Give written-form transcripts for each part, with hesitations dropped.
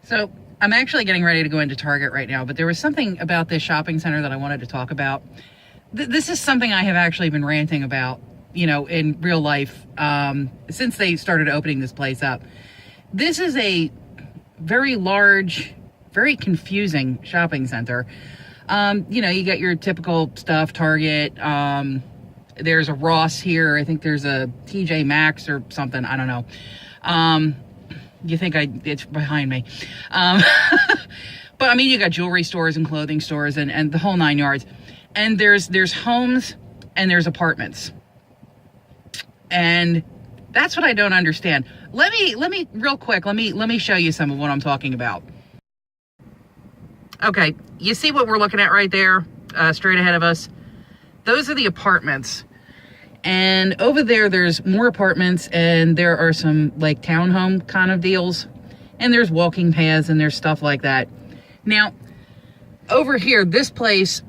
So I'm actually getting ready to go into Target right now, but there was something about this shopping center that I wanted to talk about. This is something I have actually been ranting about, you know, in real life since they started opening this place up. This is a very large, very confusing shopping center. You know, you get your typical stuff, Target. There's a Ross here. I think there's a TJ Maxx or something. I don't know. You think it's behind me. But I mean, you got jewelry stores and clothing stores and the whole 9 yards. And there's homes and there's apartments. And that's what I don't understand. Let me real quick, let me show you some of what I'm talking about. Okay, you see what we're looking at right there, straight ahead of us? Those are the apartments. And over there, there's more apartments, and there are some like townhome kind of deals. And there's walking paths and there's stuff like that. Now, over here, this place,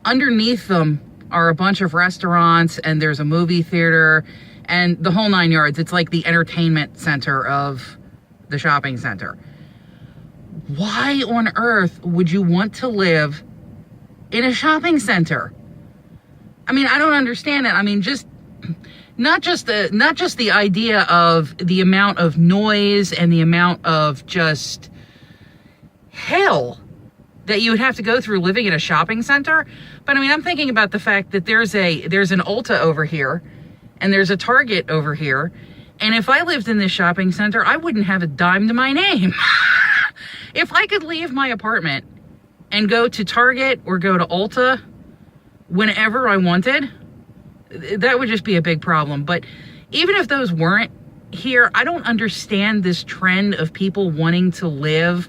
underneath them are a bunch of restaurants, and there's a movie theater, and the whole 9 yards. It's like the entertainment center of the shopping center. Why on earth would you want to live in a shopping center? I mean, I don't understand it. I mean, just not just the idea of the amount of noise and the amount of just hell that you would have to go through living in a shopping center. But I mean, I'm thinking about the fact that there's an Ulta over here and there's a Target over here. And if I lived in this shopping center, I wouldn't have a dime to my name. If I could leave my apartment and go to Target or go to Ulta whenever I wanted, that would just be a big problem. But even if those weren't here, I don't understand this trend of people wanting to live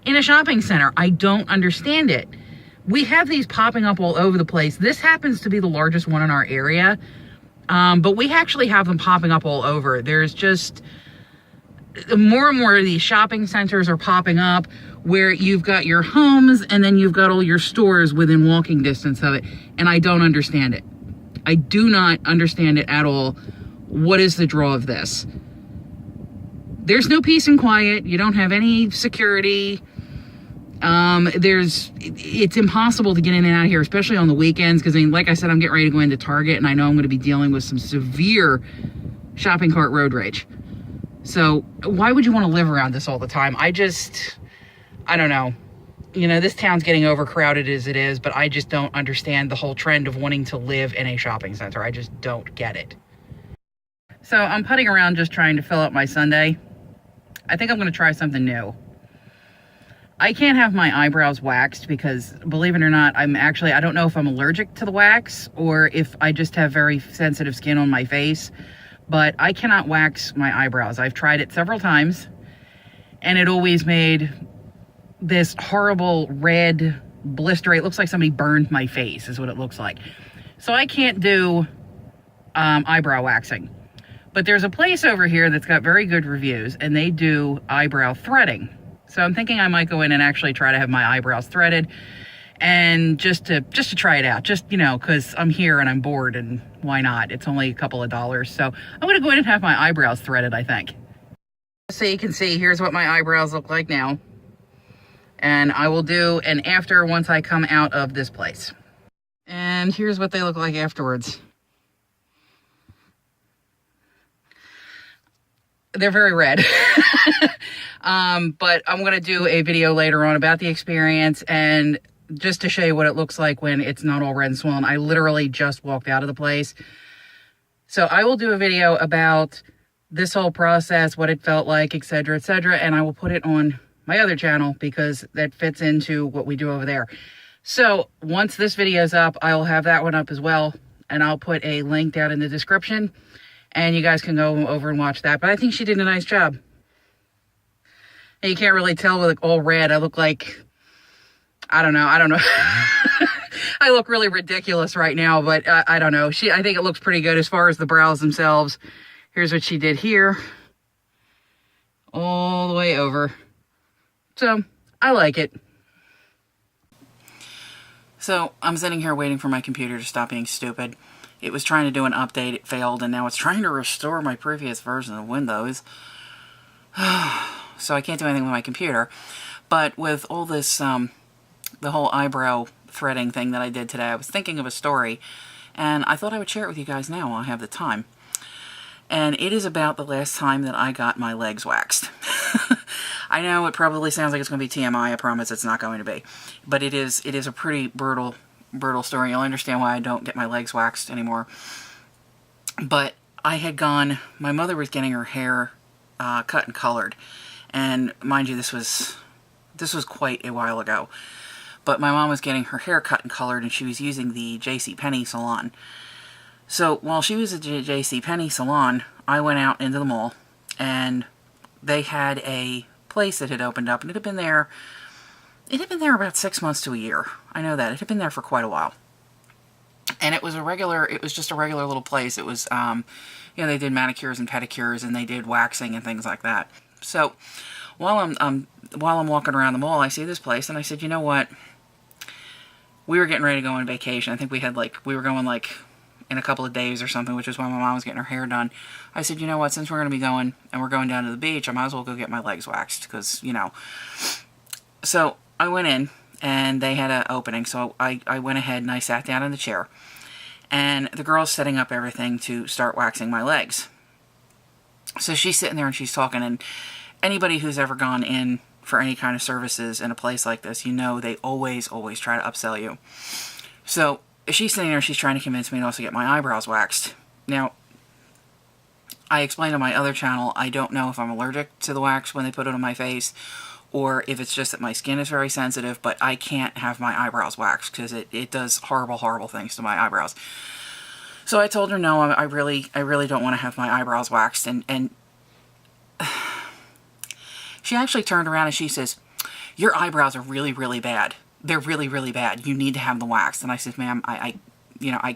in a shopping center. I don't understand it. We have these popping up all over the place. This happens to be the largest one in our area, but we actually have them popping up all over. There's just more and more of these shopping centers are popping up where you've got your homes and then you've got all your stores within walking distance of it. And I don't understand it. I do not understand it at all. What is the draw of this? There's no peace and quiet. You don't have any security. It's impossible to get in and out of here, especially on the weekends. Because I mean, like I said, I'm getting ready to go into Target and I know I'm going to be dealing with some severe shopping cart road rage. So why would you want to live around this all the time? I don't know. You know, this town's getting overcrowded as it is, but I just don't understand the whole trend of wanting to live in a shopping center. I just don't get it. So I'm putting around just trying to fill up my Sunday. I think I'm going to try something new. I can't have my eyebrows waxed because, believe it or not, I don't know if I'm allergic to the wax or if I just have very sensitive skin on my face. But I cannot wax my eyebrows. I've tried it several times, and it always made this horrible red blister. It looks like somebody burned my face, is what it looks like. So I can't do eyebrow waxing. But there's a place over here that's got very good reviews, and they do eyebrow threading. So I'm thinking I might go in and actually try to have my eyebrows threaded. And just to try it out, just, you know, because I'm here and I'm bored and why not? It's only a couple of dollars. So I'm going to go in and have my eyebrows threaded, I think. So you can see, here's what my eyebrows look like now. And I will do an after once I come out of this place. And here's what they look like afterwards. They're very red. But I'm going to do a video later on about the experience and just to show you what it looks like when it's not all red and swollen. I literally just walked out of the place. So I will do a video about this whole process, what it felt like, etc., etc., and I will put it on my other channel because that fits into what we do over there. So once this video is up, I will have that one up as well, and I'll put a link down in the description, and you guys can go over and watch that. But I think she did a nice job. And you can't really tell with all red. I look like, I don't know. I look really ridiculous right now, but I don't know. I think it looks pretty good as far as the brows themselves. Here's what she did here. All the way over. So, I like it. So, I'm sitting here waiting for my computer to stop being stupid. It was trying to do an update, it failed, and now it's trying to restore my previous version of Windows. so I can't do anything with my computer. But with all this, the whole eyebrow threading thing that I did today, I was thinking of a story, and I thought I would share it with you guys now while I have the time. And it is about the last time that I got my legs waxed. I know it probably sounds like it's going to be TMI. I promise it's not going to be. But it is a pretty brutal story. You'll understand why I don't get my legs waxed anymore. But I had gone, my mother was getting her hair cut and colored. And mind you, this was quite a while ago. But my mom was getting her hair cut and colored, and she was using the JCPenney salon. So while she was at the JCPenney salon, I went out into the mall, and they had a place that had opened up, and it had been there about 6 months to a year. I know that. It had been there for quite a while. And it was just a regular little place. It was, they did manicures and pedicures, and they did waxing and things like that. So while I'm walking around the mall, I see this place, and I said, you know what? We were getting ready to go on vacation. I think we were going in a couple of days or something, which is why my mom was getting her hair done. I said, you know what? Since we're going to be going, and we're going down to the beach, I might as well go get my legs waxed, because, So I went in, and they had an opening, so I went ahead and I sat down in the chair. And the girl's setting up everything to start waxing my legs. So she's sitting there and she's talking, and anybody who's ever gone in for any kind of services in a place like this, they always try to upsell you. So she's sitting there, she's trying to convince me to also get my eyebrows waxed. Now, I explained on my other channel, I don't know if I'm allergic to the wax when they put it on my face, or if it's just that my skin is very sensitive, but I can't have my eyebrows waxed because it does horrible things to my eyebrows. So I told her, no, I really don't want to have my eyebrows waxed, and she actually turned around and she says, your eyebrows are really bad. They're really bad. You need to have the wax. And I said, ma'am, I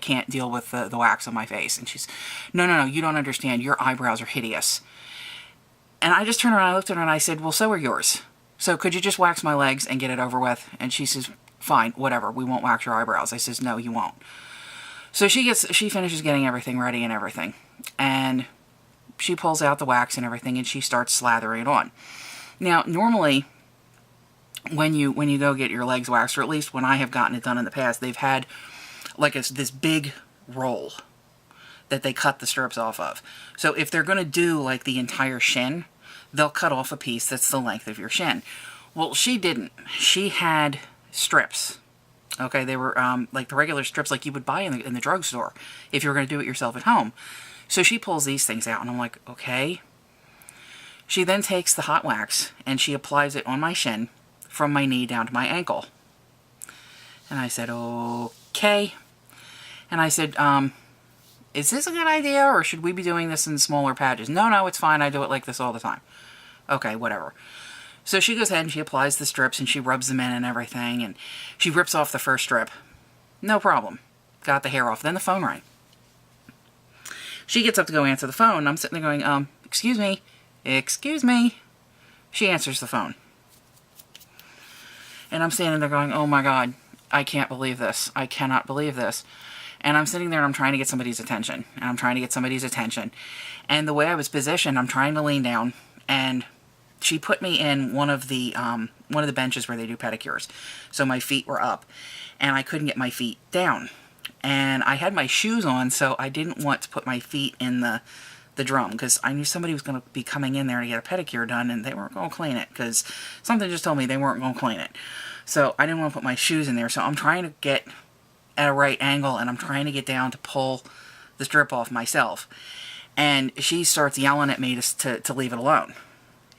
can't deal with the wax on my face. And she's, no, you don't understand. Your eyebrows are hideous. And I just turned around, I looked at her, and I said, well, so are yours. So could you just wax my legs and get it over with? And she says, fine, whatever. We won't wax your eyebrows. I says, no, you won't. So she finishes getting everything ready and everything. And she pulls out the wax and everything, and she starts slathering it on. Now, normally, when you go get your legs waxed, or at least when I have gotten it done in the past, they've had this big roll that they cut the strips off of. So if they're going to do the entire shin, they'll cut off a piece that's the length of your shin. Well, she didn't. She had strips. Okay, they were like the regular strips like you would buy in the drugstore if you were going to do it yourself at home. So she pulls these things out, and I'm like, okay. She then takes the hot wax, and she applies it on my shin from my knee down to my ankle. And I said, okay. And I said, is this a good idea, or should we be doing this in smaller patches? No, it's fine. I do it like this all the time. Okay, whatever. So she goes ahead and she applies the strips, and she rubs them in and everything, and she rips off the first strip. No problem. Got the hair off. Then the phone rang. She gets up to go answer the phone, and I'm sitting there going, excuse me. She answers the phone. And I'm standing there going, oh my God, I can't believe this. I cannot believe this. And I'm sitting there and I'm trying to get somebody's attention. And the way I was positioned, I'm trying to lean down, and she put me in one of the benches where they do pedicures. So my feet were up, and I couldn't get my feet down. And I had my shoes on, so I didn't want to put my feet in the drum, because I knew somebody was going to be coming in there to get a pedicure done, and they weren't going to clean it, because something just told me they weren't going to clean it. So I didn't want to put my shoes in there, so I'm trying to get at a right angle, and I'm trying to get down to pull the strip off myself. And she starts yelling at me to leave it alone.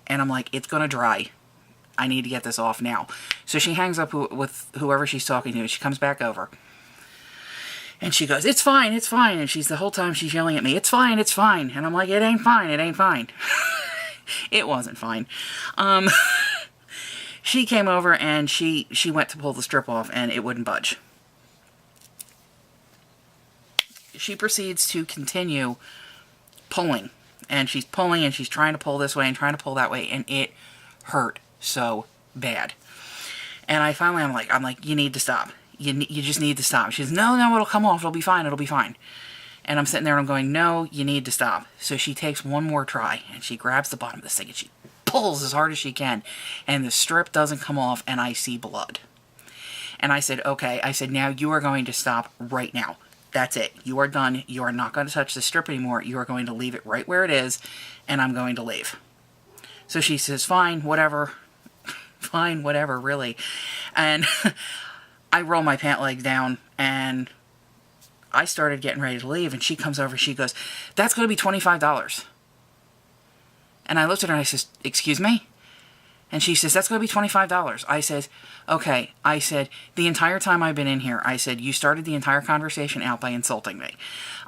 And I'm like, it's going to dry. I need to get this off now. So she hangs up with whoever she's talking to. She comes back over. And she goes, it's fine. And the whole time she's yelling at me, it's fine. And I'm like, it ain't fine. It wasn't fine. She came over, and she went to pull the strip off, and it wouldn't budge. She proceeds to continue pulling. And she's pulling, and she's trying to pull this way and trying to pull that way, and it hurt so bad. And I finally, I'm like, you need to stop. You just need to stop. She says, no, it'll come off. It'll be fine. And I'm sitting there and I'm going, no, you need to stop. So she takes one more try, and she grabs the bottom of this thing, and she pulls as hard as she can, and the strip doesn't come off, and I see blood. And I said, okay. I said, now you are going to stop right now. That's it. You are done. You are not going to touch the strip anymore. You are going to leave it right where it is, and I'm going to leave. So she says, fine, whatever. Fine, whatever, really. And I roll my pant leg down, and I started getting ready to leave, and she comes over, she goes, that's going to be $25. And I looked at her, and I says, excuse me? And she says, that's going to be $25. I says, okay. I said, the entire time I've been in here, I said, you started the entire conversation out by insulting me.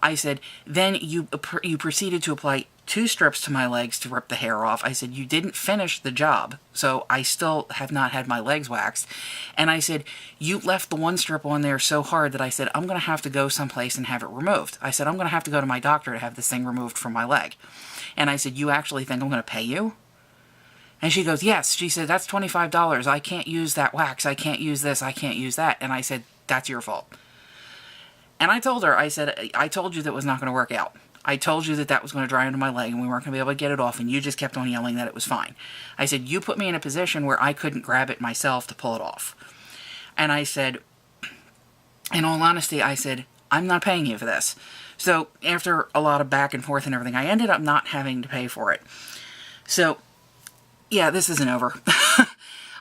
I said, then you proceeded to apply 2 strips to my legs to rip the hair off. I said, you didn't finish the job, so I still have not had my legs waxed. And I said, you left the 1 strip on there so hard that I said, I'm going to have to go someplace and have it removed. I said, I'm going to have to go to my doctor to have this thing removed from my leg. And I said, you actually think I'm going to pay you? And she goes, yes. She said, that's $25. I can't use that wax. I can't use this. I can't use that. And I said, that's your fault. And I told her, I said, I told you that was not going to work out. I told you that that was going to dry into my leg and we weren't going to be able to get it off, and you just kept on yelling that it was fine. I said, you put me in a position where I couldn't grab it myself to pull it off. And I said, in all honesty, I said, I'm not paying you for this. So after a lot of back and forth and everything, I ended up not having to pay for it. So yeah, this isn't over.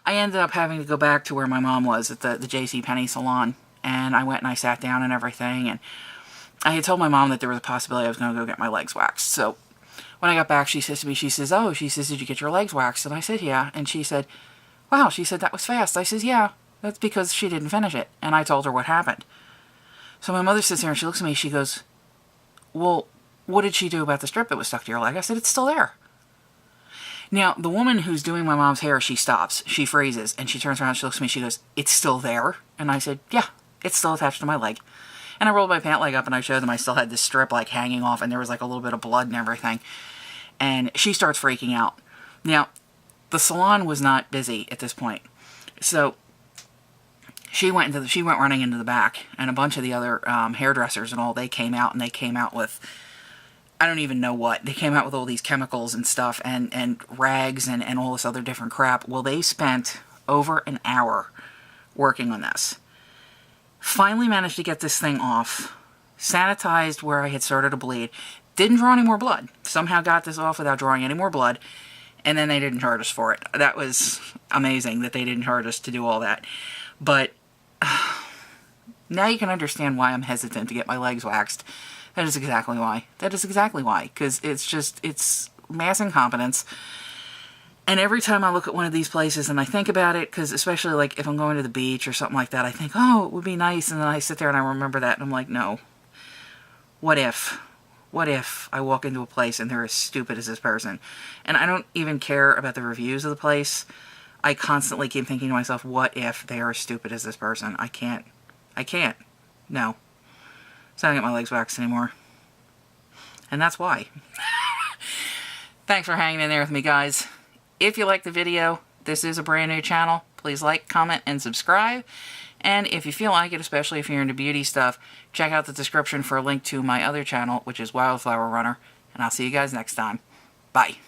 I ended up having to go back to where my mom was at the JCPenney salon, and I went and I sat down and everything, and I had told my mom that there was a possibility I was going to go get my legs waxed. So when I got back, she says to me, she says, oh, she says, did you get your legs waxed? And I said, yeah. And she said, wow, she said, that was fast. I says, yeah, that's because she didn't finish it. And I told her what happened. So my mother sits there and she looks at me, she goes, well, what did she do about the strip that was stuck to your leg? I said, it's still there. Now, the woman who's doing my mom's hair, she stops, she freezes, and she turns around, she looks at me, she goes, it's still there? And I said, yeah, it's still attached to my leg. And I rolled my pant leg up and I showed them I still had this strip like hanging off, and there was like a little bit of blood and everything. And she starts freaking out. Now, the salon was not busy at this point. So she went running into the back, and a bunch of the other hairdressers and all, they came out, and they came out with, I don't even know what. They came out with all these chemicals and stuff, and rags and all this other different crap. Well, they spent over an hour working on this. Finally managed to get this thing off, sanitized where I had started to bleed, didn't draw any more blood. Somehow got this off without drawing any more blood, and then they didn't charge us for it. That was amazing that they didn't charge us to do all that. But now you can understand why I'm hesitant to get my legs waxed. That is exactly why. That is exactly why. Because it's mass incompetence. And every time I look at one of these places and I think about it, because especially like if I'm going to the beach or something like that, I think, oh, it would be nice. And then I sit there and I remember that and I'm like, no. What if? What if I walk into a place and they're as stupid as this person? And I don't even care about the reviews of the place. I constantly keep thinking to myself, what if they are as stupid as this person? I can't. No. So I don't get my legs waxed anymore. And that's why. Thanks for hanging in there with me, guys. If you like the video, this is a brand new channel. Please like, comment, and subscribe. And if you feel like it, especially if you're into beauty stuff, check out the description for a link to my other channel, which is Wildflower Runner. And I'll see you guys next time. Bye.